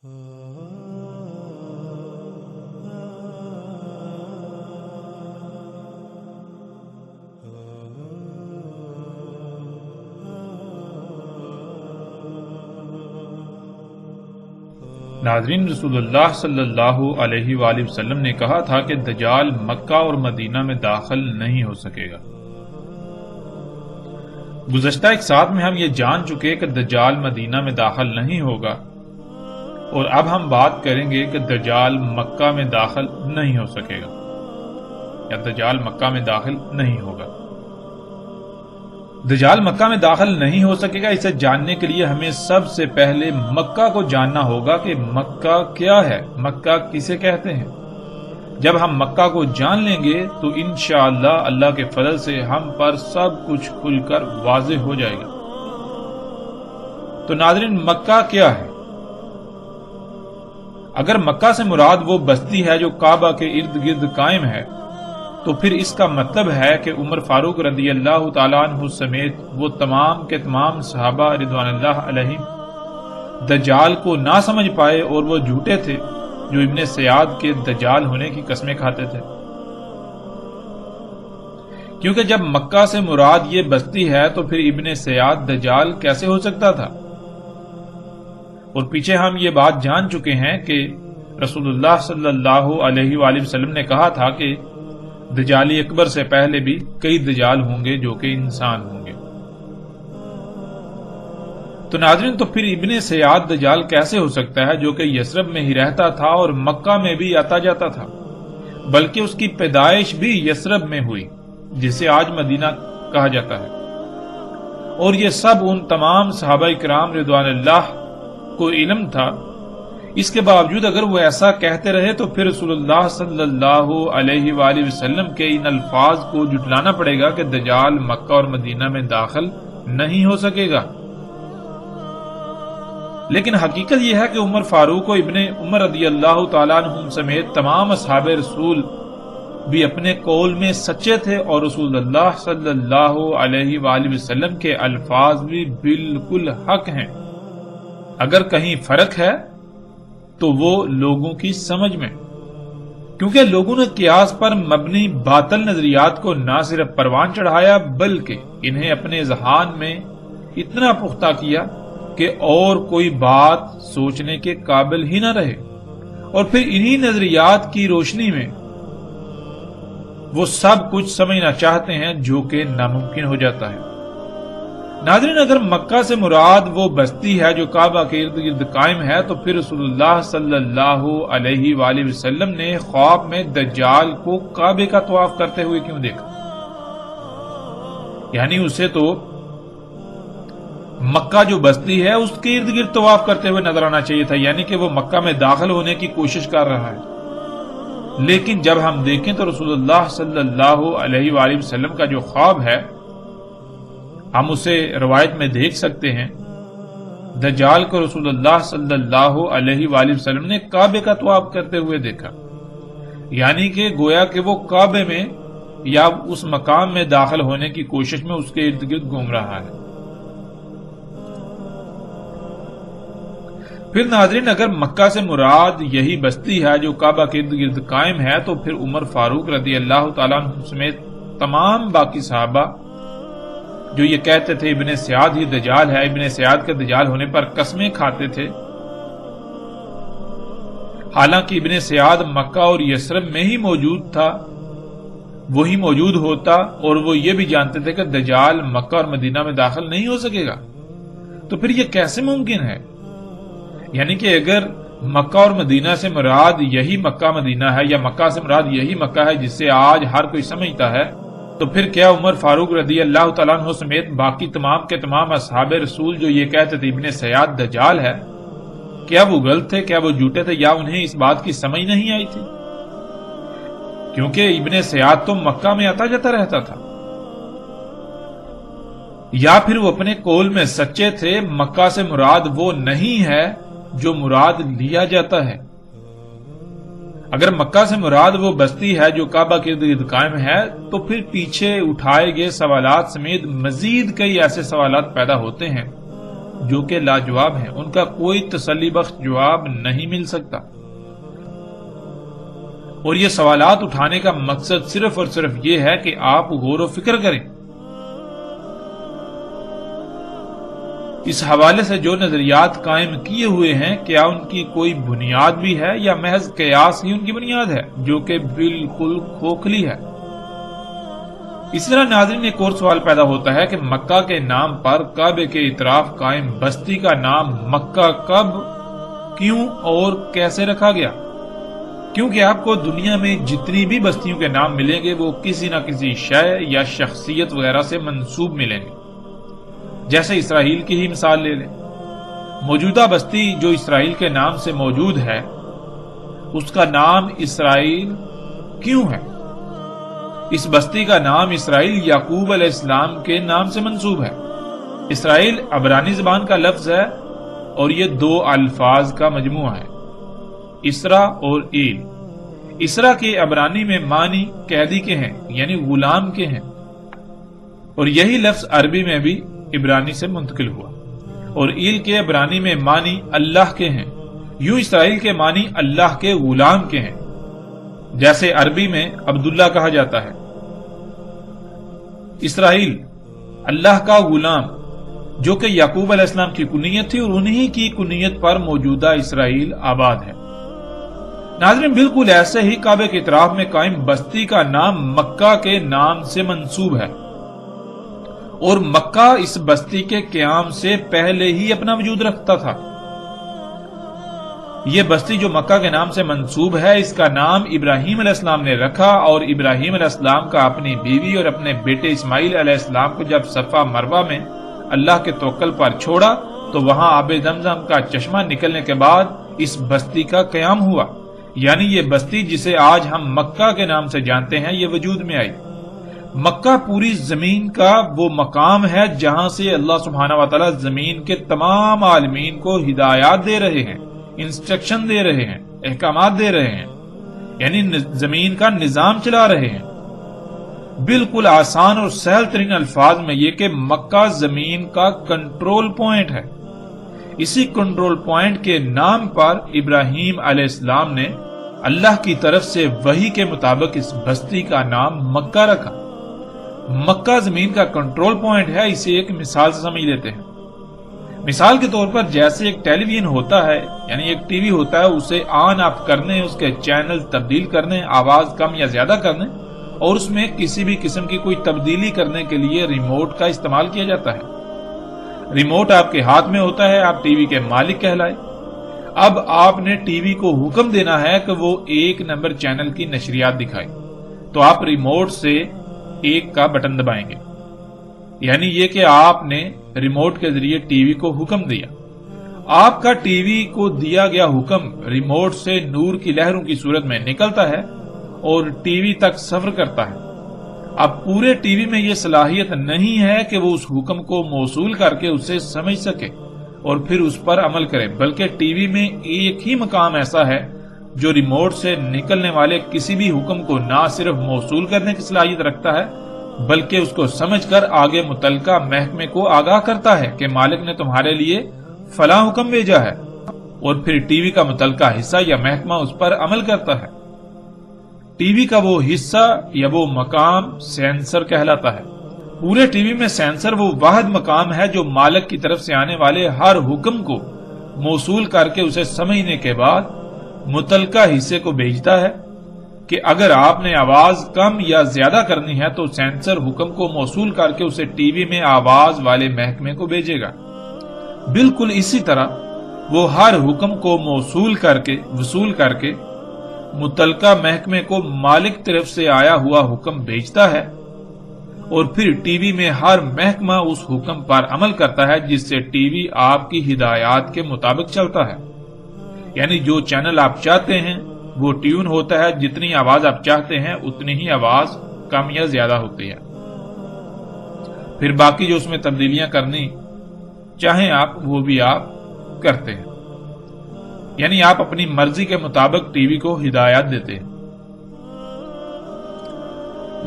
ناظرین، رسول اللہ صلی اللہ علیہ وآلہ وسلم نے کہا تھا کہ دجال مکہ اور مدینہ میں داخل نہیں ہو سکے گا۔ گزشتہ ایک ساتھ میں ہم یہ جان چکے کہ دجال مدینہ میں داخل نہیں ہوگا، اور اب ہم بات کریں گے کہ دجال مکہ میں داخل نہیں ہو سکے گا یا دجال مکہ میں داخل نہیں ہوگا۔ دجال مکہ میں داخل نہیں ہو سکے گا، اسے جاننے کے لیے ہمیں سب سے پہلے مکہ کو جاننا ہوگا کہ مکہ کیا ہے، مکہ کسے کہتے ہیں۔ جب ہم مکہ کو جان لیں گے تو انشاءاللہ اللہ کے فضل سے ہم پر سب کچھ کھل کر واضح ہو جائے گا۔ تو ناظرین، مکہ کیا ہے؟ اگر مکہ سے مراد وہ بستی ہے جو کعبہ کے ارد گرد قائم ہے، تو پھر اس کا مطلب ہے کہ عمر فاروق رضی اللہ تعالیٰ عنہ سمیت وہ تمام کے تمام صحابہ رضوان اللہ علیہم دجال کو نہ سمجھ پائے، اور وہ جھوٹے تھے جو ابن سیاد کے دجال ہونے کی قسمیں کھاتے تھے۔ کیونکہ جب مکہ سے مراد یہ بستی ہے تو پھر ابن سیاد دجال کیسے ہو سکتا تھا؟ اور پیچھے ہم یہ بات جان چکے ہیں کہ رسول اللہ صلی اللہ علیہ وآلہ وسلم نے کہا تھا کہ دجالی اکبر سے پہلے بھی کئی دجال ہوں گے جو کہ انسان ہوں گے۔ تو ناظرین، تو پھر ابن سیاد دجال کیسے ہو سکتا ہے جو کہ یثرب میں ہی رہتا تھا اور مکہ میں بھی آتا جاتا تھا، بلکہ اس کی پیدائش بھی یثرب میں ہوئی جسے آج مدینہ کہا جاتا ہے، اور یہ سب ان تمام صحابہ کرام رضوان اللہ کو علم تھا۔ اس کے باوجود اگر وہ ایسا کہتے رہے تو پھر رسول اللہ صلی اللہ علیہ وآلہ وسلم کے ان الفاظ کو جھٹلانا پڑے گا کہ دجال مکہ اور مدینہ میں داخل نہیں ہو سکے گا۔ لیکن حقیقت یہ ہے کہ عمر فاروق و ابن عمر رضی اللہ تعالیٰ عنہم سمیت تمام اصحاب رسول بھی اپنے قول میں سچے تھے، اور رسول اللہ صلی اللہ علیہ وآلہ وسلم کے الفاظ بھی بالکل حق ہیں۔ اگر کہیں فرق ہے تو وہ لوگوں کی سمجھ میں، کیونکہ لوگوں نے قیاس پر مبنی باطل نظریات کو نہ صرف پروان چڑھایا بلکہ انہیں اپنے ذہان میں اتنا پختہ کیا کہ اور کوئی بات سوچنے کے قابل ہی نہ رہے، اور پھر انہی نظریات کی روشنی میں وہ سب کچھ سمجھنا چاہتے ہیں جو کہ ناممکن ہو جاتا ہے۔ ناظرین، اگر مکہ سے مراد وہ بستی ہے جو کعبہ کے ارد گرد قائم ہے تو پھر رسول اللہ صلی اللہ علیہ وآلہ وسلم نے خواب میں دجال کو کعبے کا طواف کرتے ہوئے کیوں دیکھا؟ یعنی اسے تو مکہ جو بستی ہے اس کے ارد گرد طواف کرتے ہوئے نظر آنا چاہیے تھا، یعنی کہ وہ مکہ میں داخل ہونے کی کوشش کر رہا ہے۔ لیکن جب ہم دیکھیں تو رسول اللہ صلی اللہ علیہ وآلہ وسلم کا جو خواب ہے ہم اسے روایت میں دیکھ سکتے ہیں۔ دجال کو رسول اللہ صلی اللہ علیہ وآلہ وسلم نے کعبے کا طواف کرتے ہوئے دیکھا، یعنی کہ گویا کہ وہ کعبے میں یا اس مقام میں داخل ہونے کی کوشش میں اس کے ارد گرد گھوم رہا ہے۔ پھر ناظرین، اگر مکہ سے مراد یہی بستی ہے جو کعبہ کے ارد گرد قائم ہے تو پھر عمر فاروق رضی اللہ تعالیٰ عنہ سمیت تمام باقی صحابہ جو یہ کہتے تھے ابن سیاد ہی دجال ہے، ابن سیاد کے دجال ہونے پر قسمیں کھاتے تھے، حالانکہ ابن سیاد مکہ اور یثرب میں ہی موجود تھا، وہی موجود ہوتا، اور وہ یہ بھی جانتے تھے کہ دجال مکہ اور مدینہ میں داخل نہیں ہو سکے گا، تو پھر یہ کیسے ممکن ہے؟ یعنی کہ اگر مکہ اور مدینہ سے مراد یہی مکہ مدینہ ہے، یا مکہ سے مراد یہی مکہ ہے جسے آج ہر کوئی سمجھتا ہے، تو پھر کیا عمر فاروق رضی اللہ تعالیٰ عنہ سمیت باقی تمام کے تمام اصحاب رسول جو یہ کہتے تھے ابن سیاد دجال ہے، کیا وہ غلط تھے، کیا وہ جھوٹے تھے، یا انہیں اس بات کی سمجھ نہیں آئی تھی؟ کیونکہ ابن سیاد تو مکہ میں آتا جاتا رہتا تھا، یا پھر وہ اپنے قول میں سچے تھے، مکہ سے مراد وہ نہیں ہے جو مراد لیا جاتا ہے۔ اگر مکہ سے مراد وہ بستی ہے جو کعبہ کے ارد گرد قائم ہے تو پھر پیچھے اٹھائے گئے سوالات سمیت مزید کئی ایسے سوالات پیدا ہوتے ہیں جو کہ لاجواب ہیں، ان کا کوئی تسلی بخش جواب نہیں مل سکتا۔ اور یہ سوالات اٹھانے کا مقصد صرف اور صرف یہ ہے کہ آپ غور و فکر کریں۔ اس حوالے سے جو نظریات قائم کیے ہوئے ہیں، کیا ان کی کوئی بنیاد بھی ہے یا محض قیاس ہی ان کی بنیاد ہے، جو کہ بالکل کھوکھلی ہے؟ اس طرح ناظرین ایک اور سوال پیدا ہوتا ہے کہ مکہ کے نام پر کعبے کے اطراف قائم بستی کا نام مکہ کب، کیوں اور کیسے رکھا گیا؟ کیونکہ آپ کو دنیا میں جتنی بھی بستیوں کے نام ملیں گے وہ کسی نہ کسی شے یا شخصیت وغیرہ سے منسوب ملیں گے۔ جیسے اسرائیل کی ہی مثال لے لیں، موجودہ بستی جو اسرائیل کے نام سے موجود ہے، اس کا نام اسرائیل کیوں ہے؟ اس بستی کا نام اسرائیل یعقوب علیہ السلام کے نام سے منسوب ہے۔ اسرائیل عبرانی زبان کا لفظ ہے اور یہ دو الفاظ کا مجموعہ ہے، اسرا اور ایل۔ اسرا کے عبرانی میں معنی قیدی کے ہیں، یعنی غلام کے ہیں، اور یہی لفظ عربی میں بھی عبرانی سے منتقل ہوا، اور ایل کے عبرانی میں معنی اللہ کے ہیں۔ یوں اسرائیل کے معنی اللہ کے غلام کے ہیں، جیسے عربی میں عبداللہ کہا جاتا ہے۔ اسرائیل اللہ کا غلام، جو کہ یعقوب علیہ السلام کی کنیت تھی، اور انہی کی کنیت پر موجودہ اسرائیل آباد ہے۔ ناظرین بالکل ایسے ہی کعبے کے اطراف میں قائم بستی کا نام مکہ کے نام سے منسوب ہے، اور مکہ اس بستی کے قیام سے پہلے ہی اپنا وجود رکھتا تھا۔ یہ بستی جو مکہ کے نام سے منسوب ہے، اس کا نام ابراہیم علیہ السلام نے رکھا، اور ابراہیم علیہ السلام کا اپنی بیوی اور اپنے بیٹے اسماعیل علیہ السلام کو جب صفا مروہ میں اللہ کے توکل پر چھوڑا تو وہاں آب زمزم کا چشمہ نکلنے کے بعد اس بستی کا قیام ہوا، یعنی یہ بستی جسے آج ہم مکہ کے نام سے جانتے ہیں یہ وجود میں آئی۔ مکہ پوری زمین کا وہ مقام ہے جہاں سے اللہ سبحانہ و تعالی زمین کے تمام عالمین کو ہدایات دے رہے ہیں، انسٹرکشن دے رہے ہیں، احکامات دے رہے ہیں، یعنی زمین کا نظام چلا رہے ہیں۔ بالکل آسان اور سہل ترین الفاظ میں یہ کہ مکہ زمین کا کنٹرول پوائنٹ ہے۔ اسی کنٹرول پوائنٹ کے نام پر ابراہیم علیہ السلام نے اللہ کی طرف سے وحی کے مطابق اس بستی کا نام مکہ رکھا۔ مکہ زمین کا کنٹرول پوائنٹ ہے، اسے ایک مثال سے سمجھ لیتے ہیں۔ مثال کے طور پر جیسے ایک ٹیلی ویژن ہوتا ہے، یعنی ایک ٹی وی ہوتا ہے، اسے آن آف کرنے، اس کے چینل تبدیل کرنے، آواز کم یا زیادہ کرنے، اور اس میں کسی بھی قسم کی کوئی تبدیلی کرنے کے لیے ریموٹ کا استعمال کیا جاتا ہے۔ ریموٹ آپ کے ہاتھ میں ہوتا ہے، آپ ٹی وی کے مالک کہلائے۔ اب آپ نے ٹی وی کو حکم دینا ہے کہ وہ 1 نمبر چینل کی نشریات دکھائے، تو آپ ریموٹ سے 1 کا بٹن دبائیں گے، یعنی یہ کہ آپ نے ریموٹ کے ذریعے ٹی وی کو حکم دیا۔ آپ کا ٹی وی کو دیا گیا حکم ریموٹ سے نور کی لہروں کی صورت میں نکلتا ہے اور ٹی وی تک سفر کرتا ہے۔ اب پورے ٹی وی میں یہ صلاحیت نہیں ہے کہ وہ اس حکم کو موصول کر کے اسے سمجھ سکے اور پھر اس پر عمل کرے، بلکہ ٹی وی میں ایک ہی مقام ایسا ہے جو ریموٹ سے نکلنے والے کسی بھی حکم کو نہ صرف موصول کرنے کی صلاحیت رکھتا ہے بلکہ اس کو سمجھ کر آگے متعلقہ محکمے کو آگاہ کرتا ہے کہ مالک نے تمہارے لیے فلاں حکم بھیجا ہے، اور پھر ٹی وی کا متعلقہ حصہ یا محکمہ اس پر عمل کرتا ہے۔ ٹی وی کا وہ حصہ یا وہ مقام سینسر کہلاتا ہے۔ پورے ٹی وی میں سینسر وہ واحد مقام ہے جو مالک کی طرف سے آنے والے ہر حکم کو موصول کر کے اسے سمجھنے کے بعد متعلقہ حصے کو بھیجتا ہے کہ اگر آپ نے آواز کم یا زیادہ کرنی ہے تو سینسر حکم کو موصول کر کے اسے ٹی وی میں آواز والے محکمے کو بھیجے گا۔ بالکل اسی طرح وہ ہر حکم کو وصول کر کے متعلقہ محکمے کو مالک طرف سے آیا ہوا حکم بھیجتا ہے، اور پھر ٹی وی میں ہر محکمہ اس حکم پر عمل کرتا ہے جس سے ٹی وی آپ کی ہدایات کے مطابق چلتا ہے، یعنی جو چینل آپ چاہتے ہیں وہ ٹیون ہوتا ہے، جتنی آواز آپ چاہتے ہیں اتنی ہی آواز کم یا زیادہ ہوتی ہے۔ پھر باقی جو اس میں تبدیلیاں کرنی چاہیں آپ وہ بھی آپ کرتے ہیں، یعنی آپ اپنی مرضی کے مطابق ٹی وی کو ہدایات دیتے ہیں۔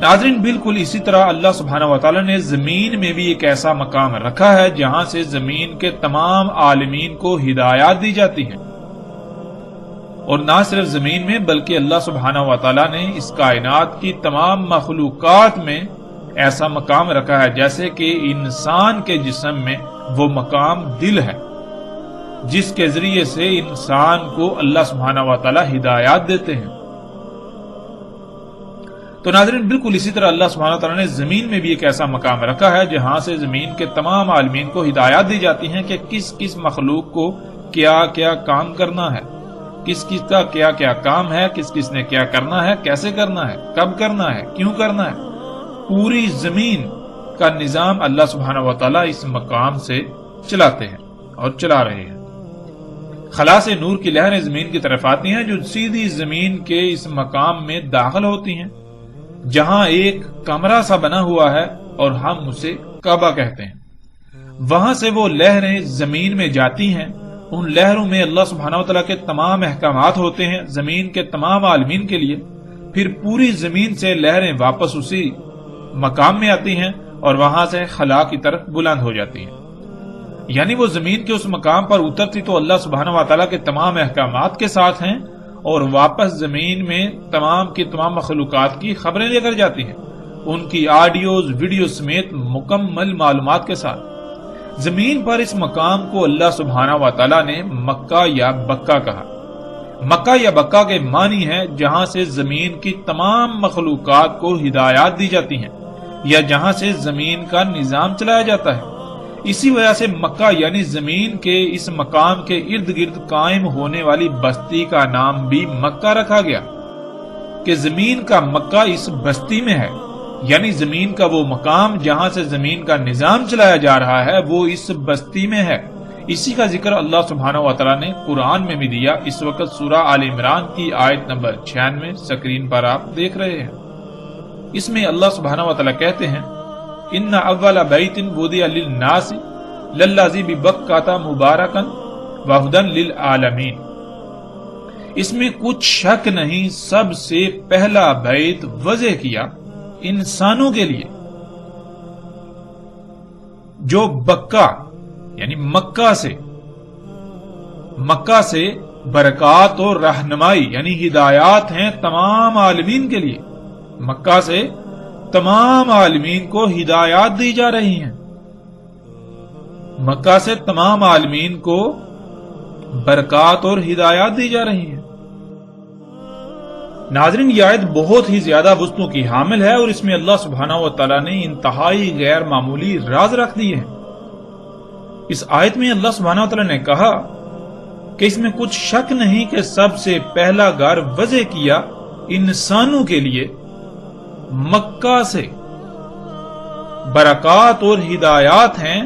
ناظرین بالکل اسی طرح اللہ سبحانہ و تعالی نے زمین میں بھی ایک ایسا مقام رکھا ہے جہاں سے زمین کے تمام عالمین کو ہدایات دی جاتی ہیں، اور نہ صرف زمین میں بلکہ اللہ سبحانہ و تعالی نے اس کائنات کی تمام مخلوقات میں ایسا مقام رکھا ہے، جیسے کہ انسان کے جسم میں وہ مقام دل ہے جس کے ذریعے سے انسان کو اللہ سبحانہ و تعالی ہدایات دیتے ہیں۔ تو ناظرین بالکل اسی طرح اللہ سبحانہ و تعالی نے زمین میں بھی ایک ایسا مقام رکھا ہے جہاں سے زمین کے تمام عالمین کو ہدایات دی جاتی ہیں کہ کس کس مخلوق کو کیا کیا کام کرنا ہے، کس کس کا کیا کیا کام ہے، کس کس نے کیا کرنا ہے، کیسے کرنا ہے، کب کرنا ہے، کیوں کرنا ہے۔ پوری زمین کا نظام اللہ سبحانہ و تعالی اس مقام سے چلاتے ہیں اور چلا رہے ہیں۔ خلا سے نور کی لہریں زمین کی طرف آتی ہیں جو سیدھی زمین کے اس مقام میں داخل ہوتی ہیں جہاں ایک کمرہ سا بنا ہوا ہے اور ہم اسے کعبہ کہتے ہیں۔ وہاں سے وہ لہریں زمین میں جاتی ہیں، ان لہروں میں اللہ سبحانہ و تعالیٰ کے تمام احکامات ہوتے ہیں زمین کے تمام عالمین کے لیے، پھر پوری زمین سے لہریں واپس اسی مقام میں آتی ہیں اور وہاں سے خلا کی طرف بلند ہو جاتی ہیں۔ یعنی وہ زمین کے اس مقام پر اترتی تو اللہ سبحانہ و تعالیٰ کے تمام احکامات کے ساتھ ہیں اور واپس زمین میں تمام کی تمام مخلوقات کی خبریں لے کر جاتی ہیں، ان کی آڈیوز ویڈیو سمیت مکمل معلومات کے ساتھ۔ زمین پر اس مقام کو اللہ سبحانہ و تعالیٰ نے مکہ یا بکہ کہا۔ مکہ یا بکہ کے معنی ہے جہاں سے زمین کی تمام مخلوقات کو ہدایات دی جاتی ہیں یا جہاں سے زمین کا نظام چلایا جاتا ہے۔ اسی وجہ سے مکہ یعنی زمین کے اس مقام کے ارد گرد قائم ہونے والی بستی کا نام بھی مکہ رکھا گیا کہ زمین کا مکہ اس بستی میں ہے، یعنی زمین کا وہ مقام جہاں سے زمین کا نظام چلایا جا رہا ہے وہ اس بستی میں ہے۔ اسی کا ذکر اللہ سبحانہ و تعالیٰ نے قرآن میں بھی دیا۔ اس وقت سورہ آل عمران کی آیت نمبر 96 سکرین پر آپ دیکھ رہے ہیں۔ اس میں اللہ سبحانہ و تعالیٰ کہتے ہیں ان اول بیت وضع للناس للذی ببکۃ مبارکا وہدی للعالمین۔ اس میں کچھ شک نہیں سب سے پہلا بیت وضع کیا انسانوں کے لیے جو بکہ یعنی مکہ سے برکات اور رہنمائی یعنی ہدایات ہیں تمام عالمین کے لیے۔ مکہ سے تمام عالمین کو ہدایات دی جا رہی ہیں، مکہ سے تمام عالمین کو برکات اور ہدایات دی جا رہی ہیں۔ ناظرین یہ آیت بہت ہی زیادہ وسعتوں کی حامل ہے اور اس میں اللہ سبحانہ و تعالیٰ نے انتہائی غیر معمولی راز رکھ دیے ہیں۔ اس آیت میں اللہ سبحانہ و تعالیٰ نے کہا کہ اس میں کچھ شک نہیں کہ سب سے پہلا گھر وضع کیا انسانوں کے لیے مکہ سے برکات اور ہدایات ہیں،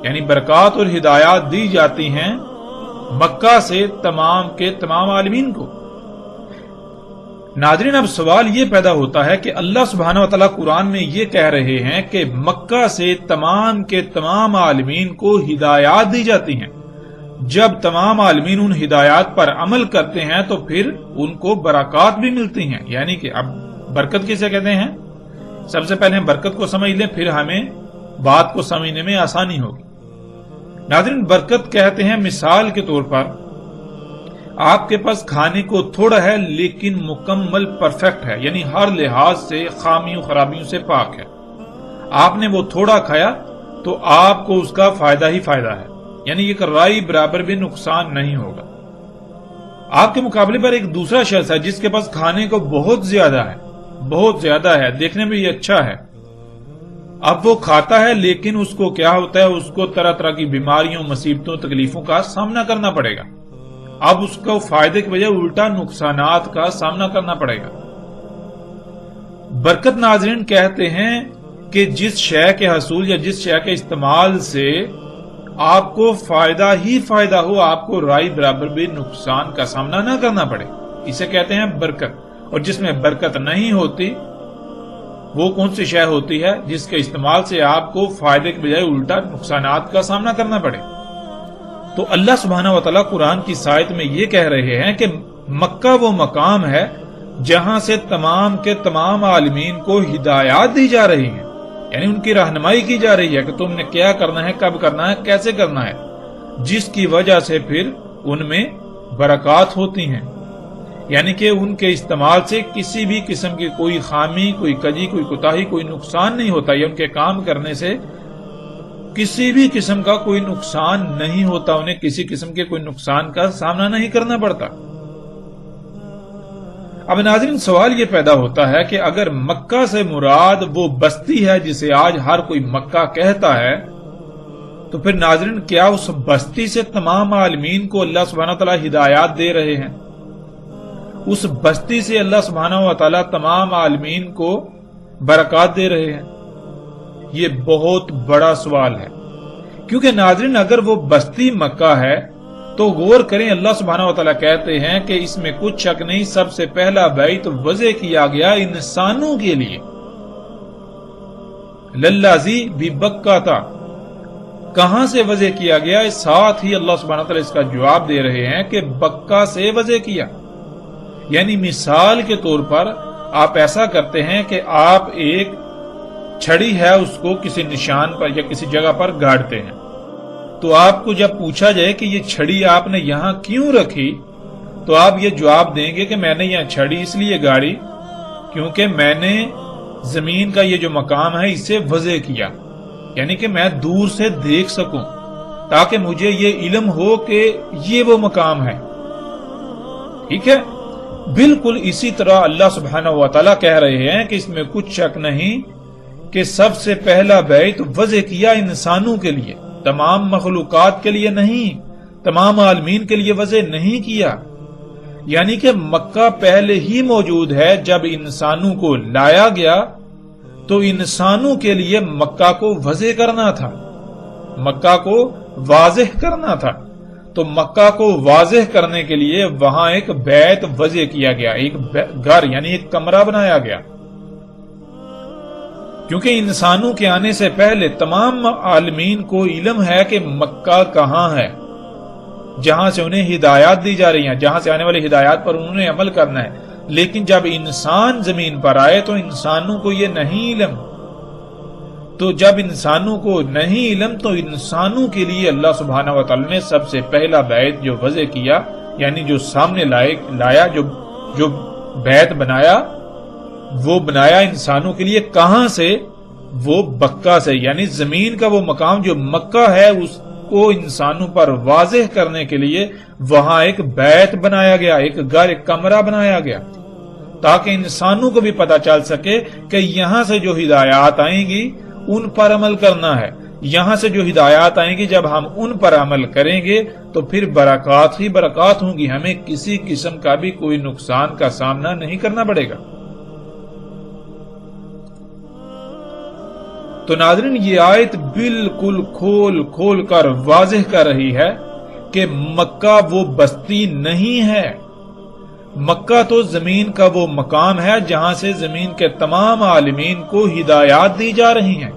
یعنی برکات اور ہدایات دی جاتی ہیں مکہ سے تمام کے تمام عالمین کو۔ ناظرین اب سوال یہ پیدا ہوتا ہے کہ اللہ سبحانہ و تعالیٰ قرآن میں یہ کہہ رہے ہیں کہ مکہ سے تمام کے تمام عالمین کو ہدایات دی جاتی ہیں، جب تمام عالمین ان ہدایات پر عمل کرتے ہیں تو پھر ان کو برکات بھی ملتی ہیں۔ یعنی کہ اب برکت کسے کہتے ہیں؟ سب سے پہلے ہم برکت کو سمجھ لیں، پھر ہمیں بات کو سمجھنے میں آسانی ہوگی۔ ناظرین برکت کہتے ہیں مثال کے طور پر آپ کے پاس کھانے کو تھوڑا ہے لیکن مکمل پرفیکٹ ہے، یعنی ہر لحاظ سے خامیوں خرابیوں سے پاک ہے۔ آپ نے وہ تھوڑا کھایا تو آپ کو اس کا فائدہ ہی فائدہ ہے، یعنی ایک رائی برابر بھی نقصان نہیں ہوگا۔ آپ کے مقابلے پر ایک دوسرا شخص ہے جس کے پاس کھانے کو بہت زیادہ ہے، دیکھنے میں یہ اچھا ہے، اب وہ کھاتا ہے لیکن اس کو کیا ہوتا ہے، اس کو طرح طرح کی بیماریوں مصیبتوں تکلیفوں کا سامنا کرنا پڑے گا۔ اب اس کو فائدے کی بجائے الٹا نقصانات کا سامنا کرنا پڑے گا۔ برکت ناظرین کہتے ہیں کہ جس شے کے حصول یا جس شے کے استعمال سے آپ کو فائدہ ہی فائدہ ہو، آپ کو رائی برابر بھی نقصان کا سامنا نہ کرنا پڑے، اسے کہتے ہیں برکت۔ اور جس میں برکت نہیں ہوتی وہ کون سی شے ہوتی ہے جس کے استعمال سے آپ کو فائدے کے بجائے الٹا نقصانات کا سامنا کرنا پڑے۔ تو اللہ سبحانہ و تعالیٰ قرآن کی آیت میں یہ کہہ رہے ہیں کہ مکہ وہ مقام ہے جہاں سے تمام کے تمام عالمین کو ہدایات دی جا رہی ہیں، یعنی ان کی رہنمائی کی جا رہی ہے کہ تم نے کیا کرنا ہے، کب کرنا ہے، کیسے کرنا ہے، جس کی وجہ سے پھر ان میں برکات ہوتی ہیں، یعنی کہ ان کے استعمال سے کسی بھی قسم کی کوئی خامی، کوئی کجی، کوئی کوتاہی، کوئی نقصان نہیں ہوتا، یا ان کے کام کرنے سے کسی بھی قسم کا کوئی نقصان نہیں ہوتا، انہیں کسی قسم کے کوئی نقصان کا سامنا نہیں کرنا پڑتا۔ اب ناظرین، سوال یہ پیدا ہوتا ہے کہ اگر مکہ سے مراد وہ بستی ہے جسے آج ہر کوئی مکہ کہتا ہے، تو پھر ناظرین کیا اس بستی سے تمام عالمین کو اللہ سبحانہ وتعالی ہدایات دے رہے ہیں؟ اس بستی سے اللہ سبحانہ وتعالی تمام عالمین کو برکات دے رہے ہیں؟ یہ بہت بڑا سوال ہے، کیونکہ ناظرین اگر وہ بستی مکہ ہے تو غور کریں، اللہ سبحانہ وتعالی کہتے ہیں کہ اس میں کچھ شک نہیں، سب سے پہلا بیت وضع کیا گیا انسانوں کے لیے، للذی ببکہ تھا۔ کہاں سے وضع کیا گیا؟ ساتھ ہی اللہ سبحانہ وتعالی اس کا جواب دے رہے ہیں کہ بکہ سے وضع کیا، یعنی مثال کے طور پر آپ ایسا کرتے ہیں کہ آپ ایک چھڑی ہے، اس کو کسی نشان پر یا کسی جگہ پر گاڑتے ہیں، تو آپ کو جب پوچھا جائے کہ یہ چھڑی آپ نے یہاں کیوں رکھی، تو آپ یہ جواب دیں گے کہ میں نے یہاں چھڑی اس لیے گاڑی کیونکہ میں نے زمین کا یہ جو مقام ہے اسے وضع کیا، یعنی کہ میں دور سے دیکھ سکوں، تاکہ مجھے یہ علم ہو کہ یہ وہ مقام ہے۔ ٹھیک ہے، بالکل اسی طرح اللہ سبحانہ وتعالی کہہ رہے ہیں کہ اس میں کچھ شک نہیں کہ سب سے پہلا بیت وضع کیا انسانوں کے لیے، تمام مخلوقات کے لیے نہیں، تمام عالمین کے لیے وضع نہیں کیا، یعنی کہ مکہ پہلے ہی موجود ہے۔ جب انسانوں کو لایا گیا تو انسانوں کے لیے مکہ کو وضع کرنا تھا، مکہ کو واضح کرنا تھا، تو مکہ کو واضح کرنے کے لیے وہاں ایک بیت وضع کیا گیا، ایک گھر یعنی ایک کمرہ بنایا گیا، کیونکہ انسانوں کے آنے سے پہلے تمام عالمین کو علم ہے کہ مکہ کہاں ہے، جہاں سے انہیں ہدایات دی جا رہی ہیں، جہاں سے آنے والی ہدایات پر انہوں نے عمل کرنا ہے۔ لیکن جب انسان زمین پر آئے تو انسانوں کو یہ نہیں علم، تو جب انسانوں کو نہیں علم تو انسانوں کے لیے اللہ سبحانہ وتعالی نے سب سے پہلا بیت جو وضع کیا، یعنی جو سامنے لایا، جو بیت بنایا، وہ بنایا انسانوں کے لیے۔ کہاں سے؟ وہ بکہ سے، یعنی زمین کا وہ مقام جو مکہ ہے اس کو انسانوں پر واضح کرنے کے لیے وہاں ایک بیت بنایا گیا، ایک گھر، ایک کمرہ بنایا گیا، تاکہ انسانوں کو بھی پتا چل سکے کہ یہاں سے جو ہدایات آئیں گی ان پر عمل کرنا ہے، یہاں سے جو ہدایات آئیں گی جب ہم ان پر عمل کریں گے تو پھر برکات ہی برکات ہوں گی، ہمیں کسی قسم کا بھی کوئی نقصان کا سامنا نہیں کرنا پڑے گا۔ تو ناظرین یہ آیت بالکل کھول کھول کر واضح کر رہی ہے کہ مکہ وہ بستی نہیں ہے، مکہ تو زمین کا وہ مقام ہے جہاں سے زمین کے تمام عالمین کو ہدایات دی جا رہی ہیں،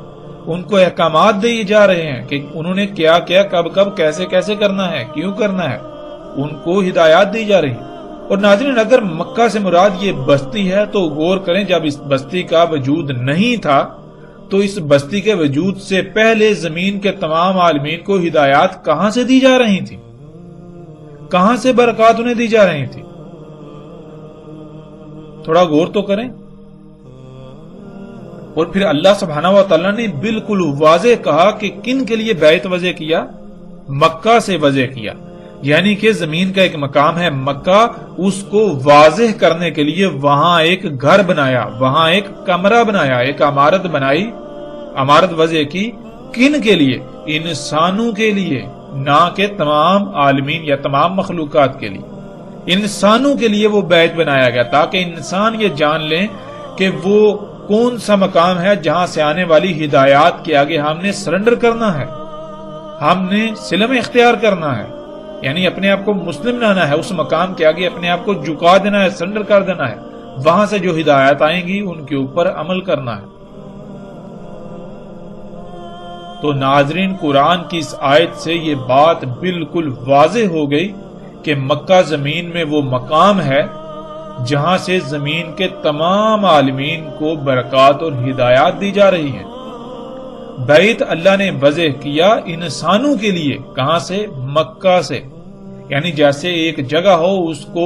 ان کو احکامات دیے جا رہے ہیں کہ انہوں نے کیا کیا، کب کب، کیسے کیسے کرنا ہے، کیوں کرنا ہے، ان کو ہدایات دی جا رہی ہیں۔ اور ناظرین اگر مکہ سے مراد یہ بستی ہے تو غور کریں، جب اس بستی کا وجود نہیں تھا تو اس بستی کے وجود سے پہلے زمین کے تمام عالمین کو ہدایات کہاں سے دی جا رہی تھی، کہاں سے برکات انہیں دی جا رہی تھی؟ تھوڑا غور تو کریں۔ اور پھر اللہ سبحانہ و تعالیٰ نے بالکل واضح کہا کہ کن کے لیے بیت وضع کیا؟ مکہ سے وضع کیا، یعنی کہ زمین کا ایک مقام ہے مکہ، اس کو واضح کرنے کے لیے وہاں ایک گھر بنایا، وہاں ایک کمرہ بنایا، ایک عمارت بنائی، عمارت وضع کی۔ کن کے لیے؟ انسانوں کے لیے، نہ کہ تمام عالمین یا تمام مخلوقات کے لیے، انسانوں کے لیے وہ بیت بنایا گیا تاکہ انسان یہ جان لیں کہ وہ کون سا مقام ہے جہاں سے آنے والی ہدایات کے آگے ہم نے سرنڈر کرنا ہے، ہم نے سلم اختیار کرنا ہے، یعنی اپنے آپ کو مسلم بنانا ہے، اس مقام کے آگے اپنے آپ کو جھکا دینا ہے، سرنڈر کر دینا ہے، وہاں سے جو ہدایات آئیں گی ان کے اوپر عمل کرنا ہے۔ تو ناظرین قرآن کی اس آیت سے یہ بات بالکل واضح ہو گئی کہ مکہ زمین میں وہ مقام ہے جہاں سے زمین کے تمام عالمین کو برکات اور ہدایات دی جا رہی ہیں۔ بیت اللہ نے وضع کیا انسانوں کے لیے، کہاں سے؟ مکہ سے۔ یعنی جیسے ایک جگہ ہو، اس کو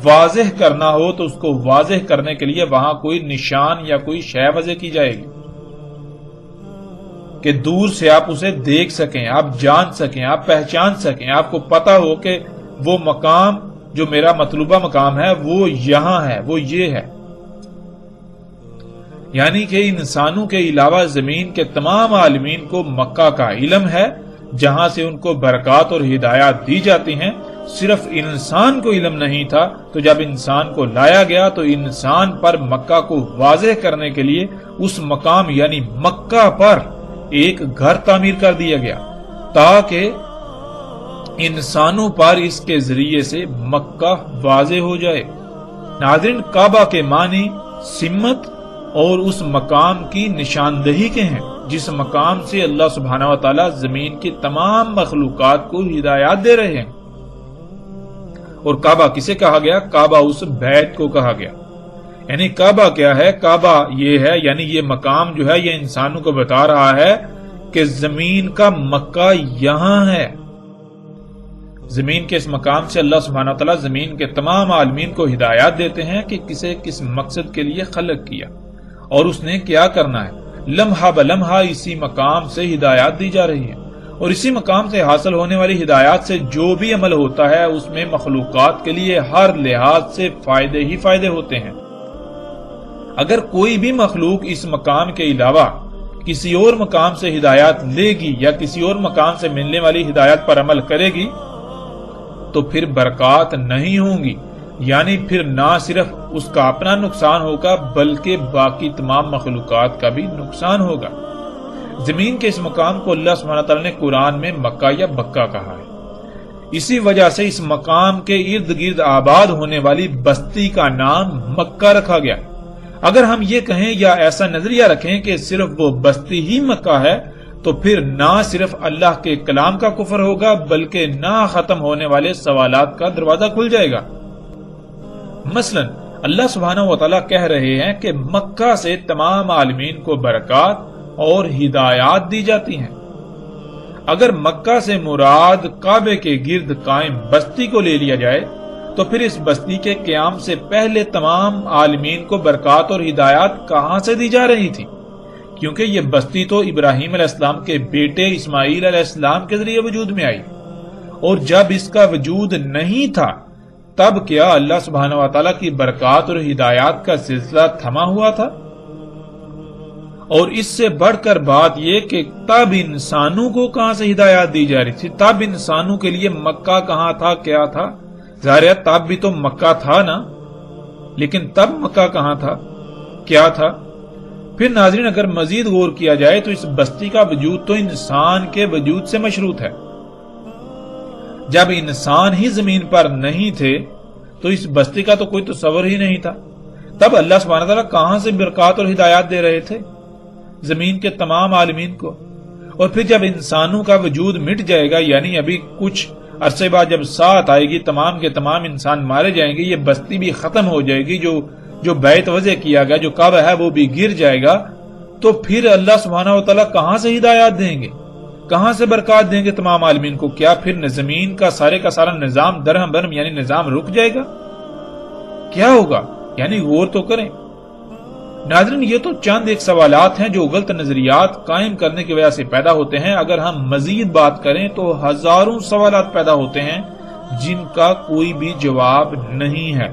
واضح کرنا ہو تو اس کو واضح کرنے کے لیے وہاں کوئی نشان یا کوئی شے وضع کی جائے گی کہ دور سے آپ اسے دیکھ سکیں، آپ جان سکیں، آپ پہچان سکیں، آپ کو پتا ہو کہ وہ مقام جو میرا مطلوبہ مقام ہے وہ یہاں ہے، وہ یہ ہے۔ یعنی کہ انسانوں کے علاوہ زمین کے تمام عالمین کو مکہ کا علم ہے، جہاں سے ان کو برکات اور ہدایات دی جاتی ہیں۔ صرف انسان کو علم نہیں تھا، تو جب انسان کو لایا گیا تو انسان پر مکہ کو واضح کرنے کے لیے اس مقام یعنی مکہ پر ایک گھر تعمیر کر دیا گیا، تاکہ انسانوں پر اس کے ذریعے سے مکہ واضح ہو جائے۔ ناظرین، کعبہ کے معنی سمت اور اس مقام کی نشاندہی کے ہیں جس مقام سے اللہ سبحانہ و تعالی زمین کی تمام مخلوقات کو ہدایات دے رہے ہیں۔ اور کعبہ کسے کہا گیا؟ کعبہ اس بیت کو کہا گیا۔ یعنی کعبہ کیا ہے؟ کعبہ یہ ہے، یعنی یہ مقام جو ہے یہ انسانوں کو بتا رہا ہے کہ زمین کا مکہ یہاں ہے۔ زمین کے اس مقام سے اللہ سبحانہ و تعالی زمین کے تمام عالمین کو ہدایات دیتے ہیں کہ کسے کس مقصد کے لیے خلق کیا اور اس نے کیا کرنا ہے۔ لمحہ بلمحہ اسی مقام سے ہدایات دی جا رہی ہیں، اور اسی مقام سے حاصل ہونے والی ہدایات سے جو بھی عمل ہوتا ہے اس میں مخلوقات کے لیے ہر لحاظ سے فائدے ہی فائدے ہوتے ہیں۔ اگر کوئی بھی مخلوق اس مقام کے علاوہ کسی اور مقام سے ہدایات لے گی یا کسی اور مقام سے ملنے والی ہدایات پر عمل کرے گی تو پھر برکات نہیں ہوں گی، یعنی پھر نہ صرف اس کا اپنا نقصان ہوگا بلکہ باقی تمام مخلوقات کا بھی نقصان ہوگا۔ زمین کے اس مقام کو اللہ سبحانہ تعالیٰ نے قرآن میں مکہ یا بکہ کہا ہے۔ اسی وجہ سے اس مقام کے ارد گرد آباد ہونے والی بستی کا نام مکہ رکھا گیا۔ اگر ہم یہ کہیں یا ایسا نظریہ رکھیں کہ صرف وہ بستی ہی مکہ ہے تو پھر نہ صرف اللہ کے کلام کا کفر ہوگا بلکہ نہ ختم ہونے والے سوالات کا دروازہ کھل جائے گا۔ مثلا اللہ سبحانہ و تعالیٰ کہہ رہے ہیں کہ مکہ سے تمام عالمین کو برکات اور ہدایات دی جاتی ہیں۔ اگر مکہ سے مراد کعبے کے گرد قائم بستی کو لے لیا جائے تو پھر اس بستی کے قیام سے پہلے تمام عالمین کو برکات اور ہدایات کہاں سے دی جا رہی تھی؟ کیونکہ یہ بستی تو ابراہیم علیہ السلام کے بیٹے اسماعیل علیہ السلام کے ذریعے وجود میں آئی، اور جب اس کا وجود نہیں تھا تب کیا اللہ سبحانہ و تعالیٰ کی برکات اور ہدایات کا سلسلہ تھما ہوا تھا؟ اور اس سے بڑھ کر بات یہ کہ تب انسانوں کو کہاں سے ہدایات دی جا رہی تھی؟ تب انسانوں کے لیے مکہ کہاں تھا، کیا تھا؟ ظاہر ہے تب بھی تو مکہ تھا نا، لیکن تب مکہ کہاں تھا، کیا تھا؟ پھر ناظرین اگر مزید غور کیا جائے تو اس بستی کا وجود تو انسان کے وجود سے مشروط ہے۔ جب انسان ہی زمین پر نہیں تھے تو اس بستی کا تو کوئی تصور ہی نہیں تھا۔ تب اللہ سبحانہ تعالیٰ کہاں سے برکات اور ہدایات دے رہے تھے زمین کے تمام عالمین کو؟ اور پھر جب انسانوں کا وجود مٹ جائے گا، یعنی ابھی کچھ عرصے بعد جب ساتھ آئے گی، تمام کے تمام انسان مارے جائیں گے، یہ بستی بھی ختم ہو جائے گی، جو بیت وضع کیا گیا، جو کعبہ ہے وہ بھی گر جائے گا، تو پھر اللہ سبحانہ و تعالیٰ کہاں سے ہدایات دیں گے، کہاں سے برکات دیں گے تمام عالمین کو؟ کیا پھر زمین کا سارا نظام درہم برہم یعنی نظام رک جائے گا؟ کیا ہوگا؟ یعنی غور تو کریں ناظرین۔ یہ تو چند ایک سوالات ہیں جو غلط نظریات قائم کرنے کی وجہ سے پیدا ہوتے ہیں۔ اگر ہم مزید بات کریں تو ہزاروں سوالات پیدا ہوتے ہیں جن کا کوئی بھی جواب نہیں ہے۔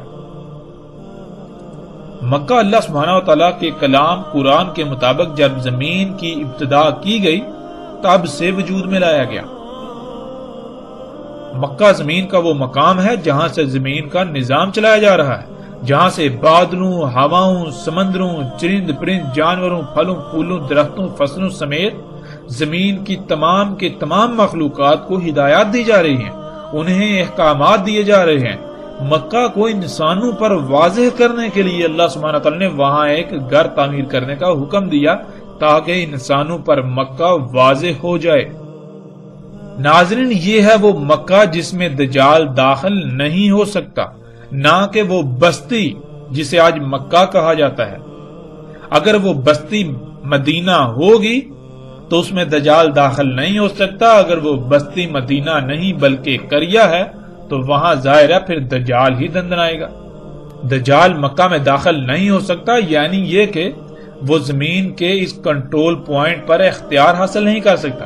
مکہ اللہ سبحانہ و تعالیٰ کے کلام قرآن کے مطابق جب زمین کی ابتدا کی گئی تب سے وجود میں لایا گیا۔ مکہ زمین کا وہ مقام ہے جہاں سے زمین کا نظام چلایا جا رہا ہے، جہاں سے بادلوں، ہواؤں، سمندروں، چرند پرند، جانوروں، پھلوں، پھولوں، درختوں، فصلوں سمیت زمین کی تمام کے تمام مخلوقات کو ہدایات دی جا رہی ہیں، انہیں احکامات دیے جا رہے ہیں۔ مکہ کو انسانوں پر واضح کرنے کے لیے اللہ سبحانہ تعالیٰ نے وہاں ایک گھر تعمیر کرنے کا حکم دیا تاکہ انسانوں پر مکہ واضح ہو جائے۔ ناظرین یہ ہے وہ مکہ جس میں دجال داخل نہیں ہو سکتا، نہ کہ وہ بستی جسے آج مکہ کہا جاتا ہے۔ اگر وہ بستی مدینہ ہوگی تو اس میں دجال داخل نہیں ہو سکتا۔ اگر وہ بستی مدینہ نہیں بلکہ قریہ ہے تو وہاں ظاہر ہے پھر دجال ہی دندنائے گا۔ دجال مکہ میں داخل نہیں ہو سکتا، یعنی یہ کہ وہ زمین کے اس کنٹرول پوائنٹ پر اختیار حاصل نہیں کر سکتا۔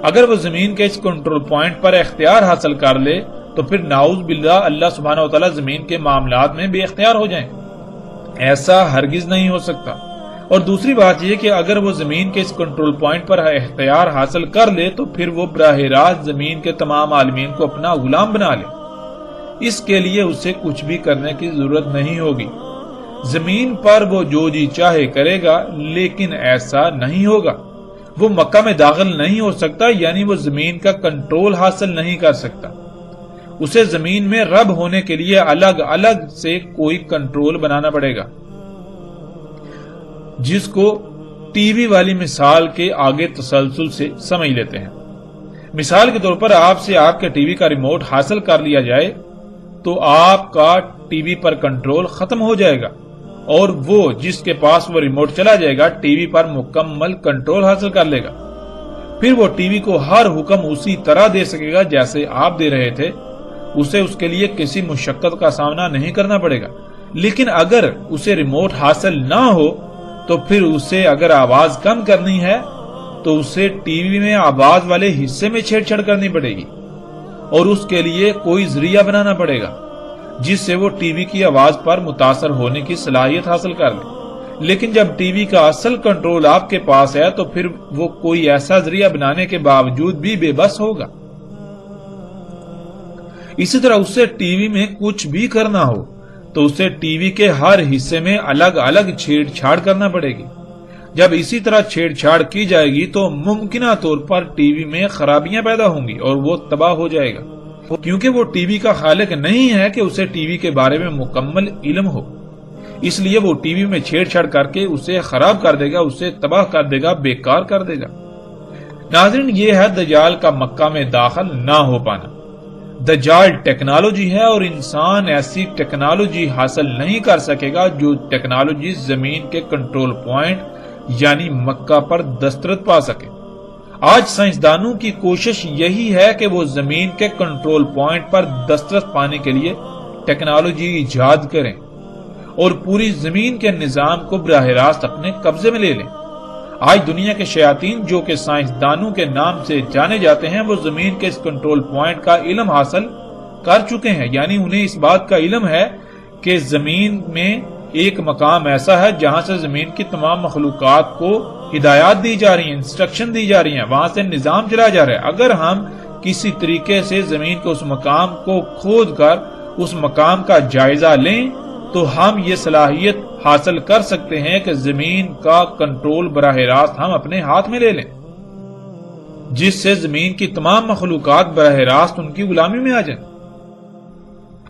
اگر وہ زمین کے اس کنٹرول پوائنٹ پر اختیار حاصل کر لے تو پھر نعوذ باللہ اللہ سبحانہ و تعالیٰ زمین کے معاملات میں بے اختیار ہو جائیں۔ ایسا ہرگز نہیں ہو سکتا۔ اور دوسری بات یہ کہ اگر وہ زمین کے اس کنٹرول پوائنٹ پر اختیار حاصل کر لے تو پھر وہ براہ راست زمین کے تمام عالمین کو اپنا غلام بنا لے۔ اس کے لیے اسے کچھ بھی کرنے کی ضرورت نہیں ہوگی۔ زمین پر وہ جو جی چاہے کرے گا، لیکن ایسا نہیں ہوگا۔ وہ مکہ میں داخل نہیں ہو سکتا، یعنی وہ زمین کا کنٹرول حاصل نہیں کر سکتا۔ اسے زمین میں رب ہونے کے لیے الگ الگ سے کوئی کنٹرول بنانا پڑے گا، جس کو ٹی وی والی مثال کے آگے تسلسل سے سمجھ لیتے ہیں۔ مثال کے طور پر آپ سے آپ کے ٹی وی کا ریموٹ حاصل کر لیا جائے تو آپ کا ٹی وی پر کنٹرول ختم ہو جائے گا، اور وہ جس کے پاس وہ ریموٹ چلا جائے گا ٹی وی پر مکمل کنٹرول حاصل کر لے گا۔ پھر وہ ٹی وی کو ہر حکم اسی طرح دے سکے گا جیسے آپ دے رہے تھے۔ اسے اس کے لیے کسی مشقت کا سامنا نہیں کرنا پڑے گا۔ لیکن اگر اسے ریموٹ حاصل نہ ہو تو پھر اسے اگر آواز کم کرنی ہے تو اسے ٹی وی میں آواز والے حصے میں چھیڑ چھاڑ کرنی پڑے گی، اور اس کے لیے کوئی ذریعہ بنانا پڑے گا جس سے وہ ٹی وی کی آواز پر متاثر ہونے کی صلاحیت حاصل کر لے۔ لیکن جب ٹی وی کا اصل کنٹرول آپ کے پاس ہے تو پھر وہ کوئی ایسا ذریعہ بنانے کے باوجود بھی بے بس ہوگا۔ اسی طرح اسے ٹی وی میں کچھ بھی کرنا ہو تو اسے ٹی وی کے ہر حصے میں الگ الگ چھیڑ چھاڑ کرنا پڑے گی۔ جب اسی طرح چھیڑ چھاڑ کی جائے گی تو ممکنہ طور پر ٹی وی میں خرابیاں پیدا ہوں گی اور وہ تباہ ہو جائے گا، کیونکہ وہ ٹی وی کا خالق نہیں ہے کہ اسے ٹی وی کے بارے میں مکمل علم ہو۔ اس لیے وہ ٹی وی میں چھیڑ چھاڑ کر کے اسے خراب کر دے گا، اسے تباہ کر دے گا، بیکار کر دے گا۔ ناظرین، یہ ہے دجال کا مکہ میں داخل نہ ہو پانا۔ دجال ٹیکنالوجی ہے اور انسان ایسی ٹیکنالوجی حاصل نہیں کر سکے گا جو ٹیکنالوجی زمین کے کنٹرول پوائنٹ یعنی مکہ پر دسترس پا سکے۔ آج سائنسدانوں کی کوشش یہی ہے کہ وہ زمین کے کنٹرول پوائنٹ پر دسترس پانے کے لیے ٹیکنالوجی ایجاد کریں اور پوری زمین کے نظام کو براہ راست اپنے قبضے میں لے لیں۔ آج دنیا کے شیاطین جو کہ سائنسدانوں کے نام سے جانے جاتے ہیں، وہ زمین کے اس کنٹرول پوائنٹ کا علم حاصل کر چکے ہیں، یعنی انہیں اس بات کا علم ہے کہ زمین میں ایک مقام ایسا ہے جہاں سے زمین کی تمام مخلوقات کو ہدایات دی جا رہی ہیں، انسٹرکشن دی جا رہی ہیں، وہاں سے نظام چلایا جا رہا ہے۔ اگر ہم کسی طریقے سے زمین کے اس مقام کو کھود کر اس مقام کا جائزہ لیں تو ہم یہ صلاحیت حاصل کر سکتے ہیں کہ زمین کا کنٹرول براہ راست ہم اپنے ہاتھ میں لے لیں، جس سے زمین کی تمام مخلوقات براہ راست ان کی غلامی میں آ جائیں،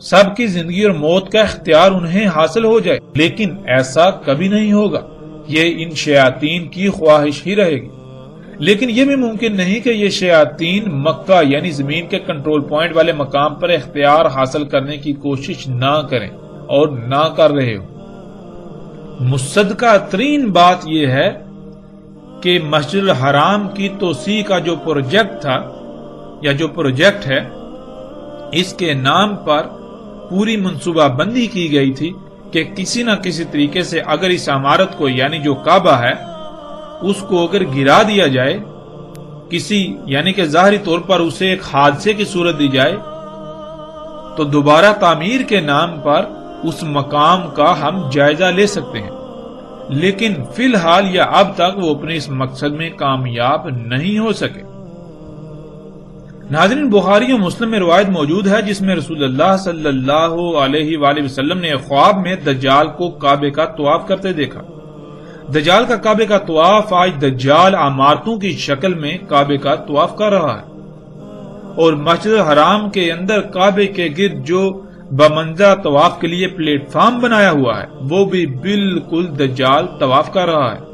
سب کی زندگی اور موت کا اختیار انہیں حاصل ہو جائے۔ لیکن ایسا کبھی نہیں ہوگا، یہ ان شیاطین کی خواہش ہی رہے گی۔ لیکن یہ بھی ممکن نہیں کہ یہ شیاطین مکہ یعنی زمین کے کنٹرول پوائنٹ والے مقام پر اختیار حاصل کرنے کی کوشش نہ کریں اور نہ کر رہے ہو۔ مصدقہ ترین بات یہ ہے کہ مسجد الحرام کی توسیع کا جو پروجیکٹ تھا یا جو پروجیکٹ ہے، اس کے نام پر پوری منصوبہ بندی کی گئی تھی کہ کسی نہ کسی طریقے سے اگر اس عمارت کو یعنی جو کعبہ ہے اس کو اگر گرا دیا جائے، کسی یعنی کہ ظاہری طور پر اسے ایک حادثے کی صورت دی جائے، تو دوبارہ تعمیر کے نام پر اس مقام کا ہم جائزہ لے سکتے ہیں۔ لیکن فی الحال یا اب تک وہ اپنے اس مقصد میں کامیاب نہیں ہو سکے۔ ناظرین، بخاری و مسلم میں روایت موجود ہے جس میں رسول اللہ صلی اللہ علیہ وآلہ وسلم نے خواب میں دجال کو کعبے کا طواف کرتے دیکھا۔ دجال کا کعبے کا طواف، آج دجال عمارتوں کی شکل میں کعبے کا طواف کر رہا ہے، اور مسجد الحرام کے اندر کعبے کے گرد جو بمنزہ طواف کے لیے پلیٹ فارم بنایا ہوا ہے وہ بھی بالکل دجال طواف کر رہا ہے۔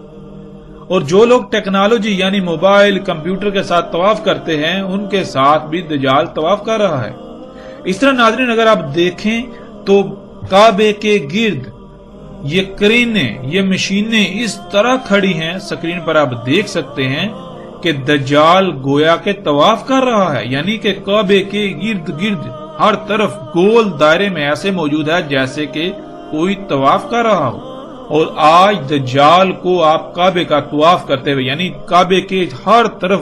اور جو لوگ ٹیکنالوجی یعنی موبائل کمپیوٹر کے ساتھ طواف کرتے ہیں ان کے ساتھ بھی دجال طواف کر رہا ہے۔ اس طرح ناظرین اگر آپ دیکھیں تو کعبے کے گرد یہ کرینیں، یہ مشینیں اس طرح کھڑی ہیں، اسکرین پر آپ دیکھ سکتے ہیں کہ دجال گویا کے طواف کر رہا ہے، یعنی کہ کعبے کے گرد گرد ہر طرف گول دائرے میں ایسے موجود ہے جیسے کہ کوئی طواف کر رہا ہو۔ اور آج دجال کو آپ کعبے کا طواف کرتے ہوئے، یعنی کعبے کے ہر طرف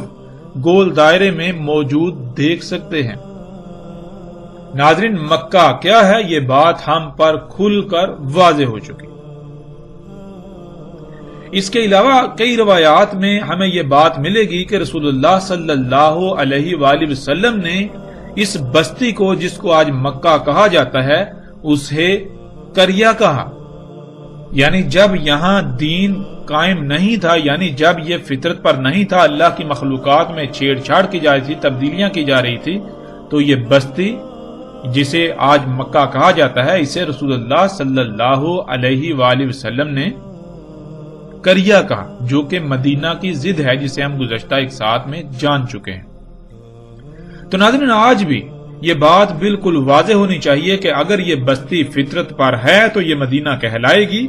گول دائرے میں موجود دیکھ سکتے ہیں۔ ناظرین، مکہ کیا ہے یہ بات ہم پر کھل کر واضح ہو چکی۔ اس کے علاوہ کئی روایات میں ہمیں یہ بات ملے گی کہ رسول اللہ صلی اللہ علیہ وآلہ وسلم نے اس بستی کو، جس کو آج مکہ کہا جاتا ہے، اسے قریہ کہا، یعنی جب یہاں دین قائم نہیں تھا، یعنی جب یہ فطرت پر نہیں تھا، اللہ کی مخلوقات میں چھیڑ چھاڑ کی جا رہی تھی، تبدیلیاں کی جا رہی تھی، تو یہ بستی جسے آج مکہ کہا جاتا ہے، اسے رسول اللہ صلی اللہ علیہ وآلہ وسلم نے قریہ کہا، جو کہ مدینہ کی ضد ہے، جسے ہم گزشتہ ایک ساتھ میں جان چکے ہیں۔ تو ناظرین، آج بھی یہ بات بالکل واضح ہونی چاہیے کہ اگر یہ بستی فطرت پر ہے تو یہ مدینہ کہلائے گی۔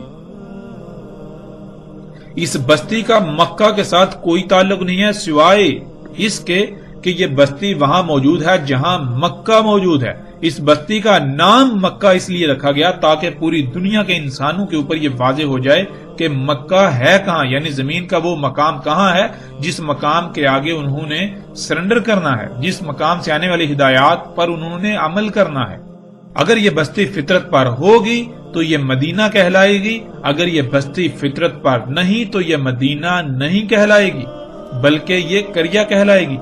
اس بستی کا مکہ کے ساتھ کوئی تعلق نہیں ہے سوائے اس کے کہ یہ بستی وہاں موجود ہے جہاں مکہ موجود ہے۔ اس بستی کا نام مکہ اس لیے رکھا گیا تاکہ پوری دنیا کے انسانوں کے اوپر یہ واضح ہو جائے کہ مکہ ہے کہاں، یعنی زمین کا وہ مقام کہاں ہے جس مقام کے آگے انہوں نے سرنڈر کرنا ہے، جس مقام سے آنے والی ہدایات پر انہوں نے عمل کرنا ہے۔ اگر یہ بستی فطرت پر ہوگی تو یہ مدینہ کہلائے گی، اگر یہ بستی فطرت پر نہیں تو یہ مدینہ نہیں کہلائے گی بلکہ یہ قریہ کہلائے گی۔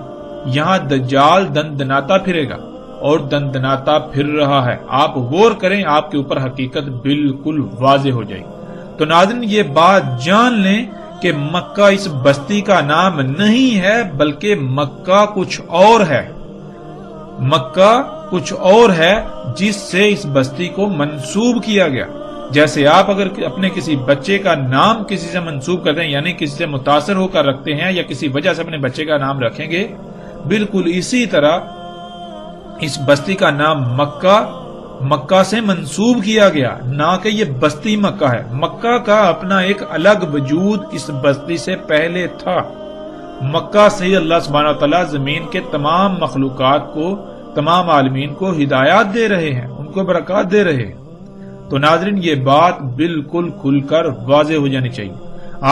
یہاں دجال دندناتا پھرے گا اور دندناتا پھر رہا ہے۔ آپ غور کریں، آپ کے اوپر حقیقت بالکل واضح ہو جائے گی۔ تو ناظرین، یہ بات جان لیں کہ مکہ اس بستی کا نام نہیں ہے بلکہ مکہ کچھ اور ہے۔ مکہ کچھ اور ہے جس سے اس بستی کو منسوب کیا گیا۔ جیسے آپ اگر اپنے کسی بچے کا نام کسی سے منسوب کرتے ہیں، یعنی کسی سے متاثر ہو کر رکھتے ہیں یا کسی وجہ سے اپنے بچے کا نام رکھیں گے، بالکل اسی طرح اس بستی کا نام مکہ سے منسوب کیا گیا، نہ کہ یہ بستی مکہ ہے۔ مکہ کا اپنا ایک الگ وجود اس بستی سے پہلے تھا۔ مکہ سے اللہ سبحانہ وتعالی زمین کے تمام مخلوقات کو، تمام عالمین کو ہدایات دے رہے ہیں، ان کو برکات دے رہے ہیں۔ تو ناظرین، یہ بات بالکل کھل کر واضح ہو جانی چاہیے۔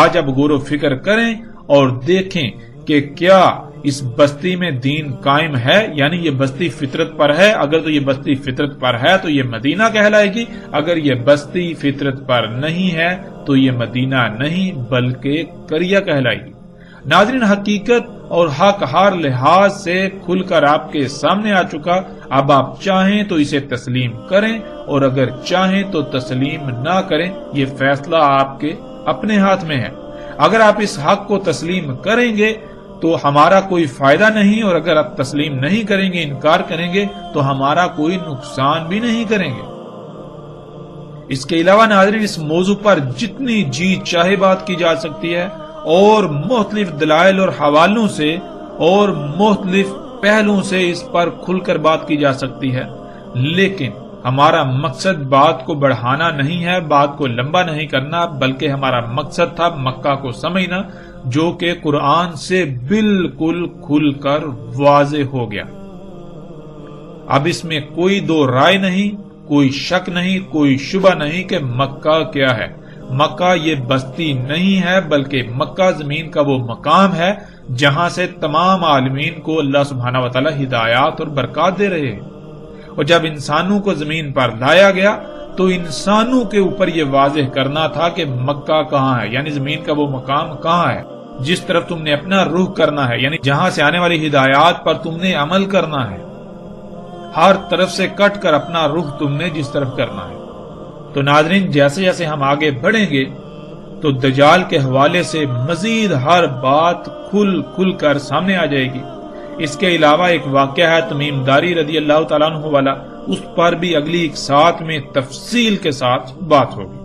آج اب غور و فکر کریں اور دیکھیں کہ کیا اس بستی میں دین قائم ہے، یعنی یہ بستی فطرت پر ہے۔ اگر تو یہ بستی فطرت پر ہے تو یہ مدینہ کہلائے گی، اگر یہ بستی فطرت پر نہیں ہے تو یہ مدینہ نہیں بلکہ قریہ کہلائے گی۔ ناظرین، حقیقت اور حق ہر لحاظ سے کھل کر آپ کے سامنے آ چکا۔ اب آپ چاہیں تو اسے تسلیم کریں اور اگر چاہیں تو تسلیم نہ کریں، یہ فیصلہ آپ کے اپنے ہاتھ میں ہے۔ اگر آپ اس حق کو تسلیم کریں گے تو ہمارا کوئی فائدہ نہیں، اور اگر آپ تسلیم نہیں کریں گے، انکار کریں گے، تو ہمارا کوئی نقصان بھی نہیں کریں گے۔ اس کے علاوہ ناظرین، اس موضوع پر جتنی جی چاہے بات کی جا سکتی ہے اور مختلف دلائل اور حوالوں سے اور مختلف پہلوؤں سے اس پر کھل کر بات کی جا سکتی ہے، لیکن ہمارا مقصد بات کو بڑھانا نہیں ہے، بات کو لمبا نہیں کرنا، بلکہ ہمارا مقصد تھا مکہ کو سمجھنا، جو کہ قرآن سے بالکل کھل کر واضح ہو گیا۔ اب اس میں کوئی دو رائے نہیں، کوئی شک نہیں، کوئی شبہ نہیں کہ مکہ کیا ہے۔ مکہ یہ بستی نہیں ہے بلکہ مکہ زمین کا وہ مقام ہے جہاں سے تمام عالمین کو اللہ سبحانہ وتعالی ہدایات اور برکات دے رہے ہیں۔ اور جب انسانوں کو زمین پر لایا گیا تو انسانوں کے اوپر یہ واضح کرنا تھا کہ مکہ کہاں ہے، یعنی زمین کا وہ مقام کہاں ہے جس طرف تم نے اپنا رخ کرنا ہے، یعنی جہاں سے آنے والی ہدایات پر تم نے عمل کرنا ہے، ہر طرف سے کٹ کر اپنا رخ تم نے جس طرف کرنا ہے۔ تو ناظرین، جیسے جیسے ہم آگے بڑھیں گے تو دجال کے حوالے سے مزید ہر بات کھل کر سامنے آ جائے گی۔ اس کے علاوہ ایک واقعہ ہے تمیم داری رضی اللہ تعالیٰ عنہ والا، اس پر بھی اگلی ایک ساتھ میں تفصیل کے ساتھ بات ہوگی۔